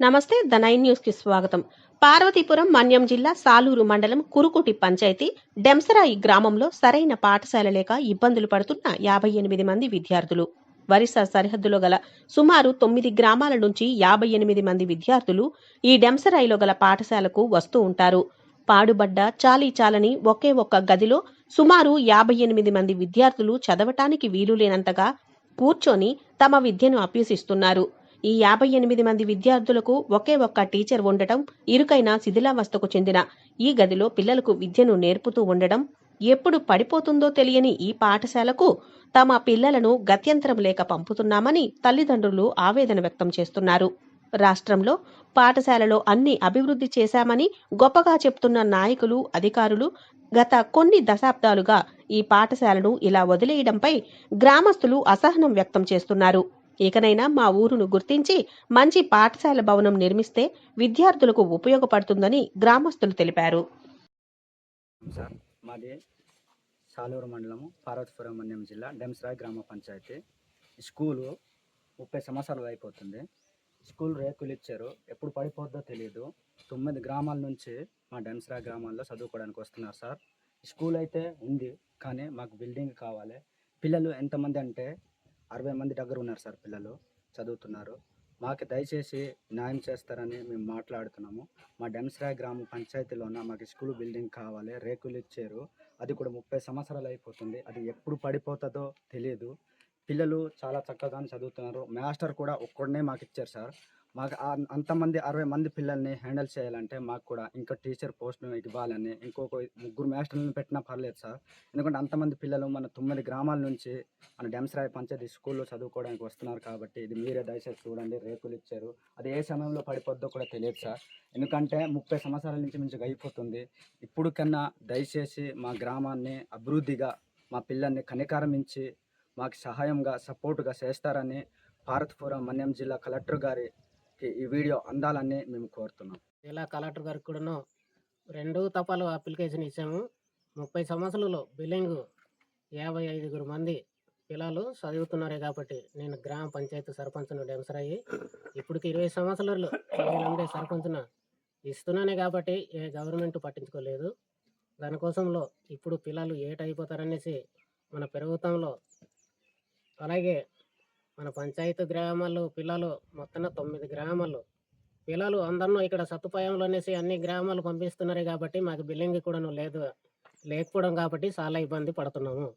నమస్తే the nine news కి స్వాగతం. పార్వతీపురం మన్యం జిల్లా సాలూరు మండలం కురుకుటి పంచాయతీ డెంసరాయి గ్రామంలో సరైన పాఠశాల లేక ఇబ్బందులు పడుతున్న 58 మంది విద్యార్థులు. వరిస సరిహద్దులో గల సుమారు 9 గ్రామాల నుంచి 58 మంది విద్యార్థులు ఈ డెంసరాయిలో గల పాఠశాలకు వస్తూ ఉంటారు. పాడుబడ్డ చాలని ఒకే ఒక్క గదిలో సుమారు 58 మంది విద్యార్థులు చదవటానికి వీలులేనంతగా కూర్చొని తమ విద్యను అభ్యసిస్తున్నారు. ఈ 58 మంది విద్యార్థులకు ఒకే ఒక్క టీచర్ ఉండటం, ఇరుకైన శిథిలావస్థకు చెందిన ఈ గదిలో పిల్లలకు విద్యను నేర్పుతూ ఉండడం, ఎప్పుడు పడిపోతుందో తెలియని ఈ పాఠశాలకు తమ పిల్లలను గత్యంతరం లేక పంపుతున్నామని తల్లిదండ్రులు ఆవేదన వ్యక్తం చేస్తున్నారు. రాష్ట్రంలో పాఠశాలలో అన్ని అభివృద్ధి చేశామని గొప్పగా చెప్తున్న నాయకులు, అధికారులు గత కొన్ని దశాబ్దాలుగా ఈ పాఠశాలను ఇలా వదిలేయడంపై గ్రామస్తులు అసహనం వ్యక్తం చేస్తున్నారు. ఇకనైనా మా ఊరును గుర్తించి మంచి పాఠశాల భవనం నిర్మిస్తే విద్యార్థులకు ఉపయోగపడుతుందని గ్రామస్తులు తెలిపారు. మాది సాలూరు మండలము పార్వతీపురం మన్యం జిల్లా డెంసరాయి గ్రామ పంచాయతీ. స్కూలు 30 సంవత్సరాలు అయిపోతుంది. స్కూల్ రేకులు ఇచ్చారు, ఎప్పుడు పడిపోద్దో తెలియదు. 9 గ్రామాల నుంచి మా డెంసరాయి గ్రామాల్లో చదువుకోవడానికి వస్తున్నారు సార్. స్కూల్ అయితే ఉంది, కానీ మాకు బిల్డింగ్ కావాలి. పిల్లలు ఎంతమంది అంటే 60 మంది దగ్గర ఉన్నారు సార్. పిల్లలు చదువుతున్నారు. మాకు దయచేసి న్యాయం చేస్తారని మేము మాట్లాడుతున్నాము. మా డెంసరాయి గ్రామ పంచాయతీలోన మాకు స్కూల్ బిల్డింగ్ కావాలి. రేకులు ఇచ్చారు, అది కూడా 30 సంవత్సరాలు అయిపోతుంది. అది ఎప్పుడు పడిపోతుందో తెలియదు. పిల్లలు చాలా చక్కగా చదువుతున్నారు. మాస్టర్ కూడా ఒక్కడనే మాకు ఇచ్చారు సార్. మాకు అంతమంది 60 మంది పిల్లల్ని హ్యాండిల్ చేయాలంటే మాకు కూడా ఇంకా టీచర్ పోస్టులు ఇవ్వాలని ఇంకొక 3 మాస్టర్లను పెట్టినా పర్లేదు సార్. ఎందుకంటే అంతమంది పిల్లలు మన 9 గ్రామాల నుంచి మన డెంసరాయి పంచాయతీ స్కూల్లో చదువుకోవడానికి వస్తున్నారు కాబట్టి ఇది మీరే దయచేసి చూడండి. రేకులు ఇచ్చారు, అది ఏ సమయంలో పడిపోద్దో కూడా తెలియదు సార్. ఎందుకంటే 30 సంవత్సరాల నుంచి అయిపోతుంది. ఇప్పుడు కన్నా దయచేసి మా గ్రామాన్ని అభివృద్ధిగా మా పిల్లల్ని కనికరమించి మాకు సహాయంగా సపోర్టుగా చేస్తారని పార్వతీపురం మన్యం జిల్లా కలెక్టర్ గారి ఈ వీడియో అందాలని మేము కోరుతున్నాం. జిల్లా కలెక్టర్ గారికి కూడాను 2 తపాలు అప్లికేషన్ ఇచ్చాము. 30 సంవత్సరాలలో బిల్డింగ్ 55 మంది పిల్లలు చదువుతున్నారే కాబట్టి నేను గ్రామ పంచాయతీ సర్పంచ్ను డెంసరాయి ఇప్పటికి 20 సంవత్సరాలు నుండి సర్పంచ్ను ఇస్తున్నానే కాబట్టి ఏ గవర్నమెంట్ పట్టించుకోలేదు. దానికోసంలో ఇప్పుడు పిల్లలు ఏటైపోతారనేసి మన ప్రభుత్వంలో, అలాగే మన పంచాయతీ గ్రామాల్లో పిల్లలు మొత్తం 9 గ్రామాలు పిల్లలు అందరినూ ఇక్కడ సదుపాయంలో అనేసి అన్ని గ్రామాలు పంపిస్తున్నారు కాబట్టి మాకు బిల్డింగ్ కూడా లేకపోవడం కాబట్టి చాలా ఇబ్బంది పడుతున్నాము.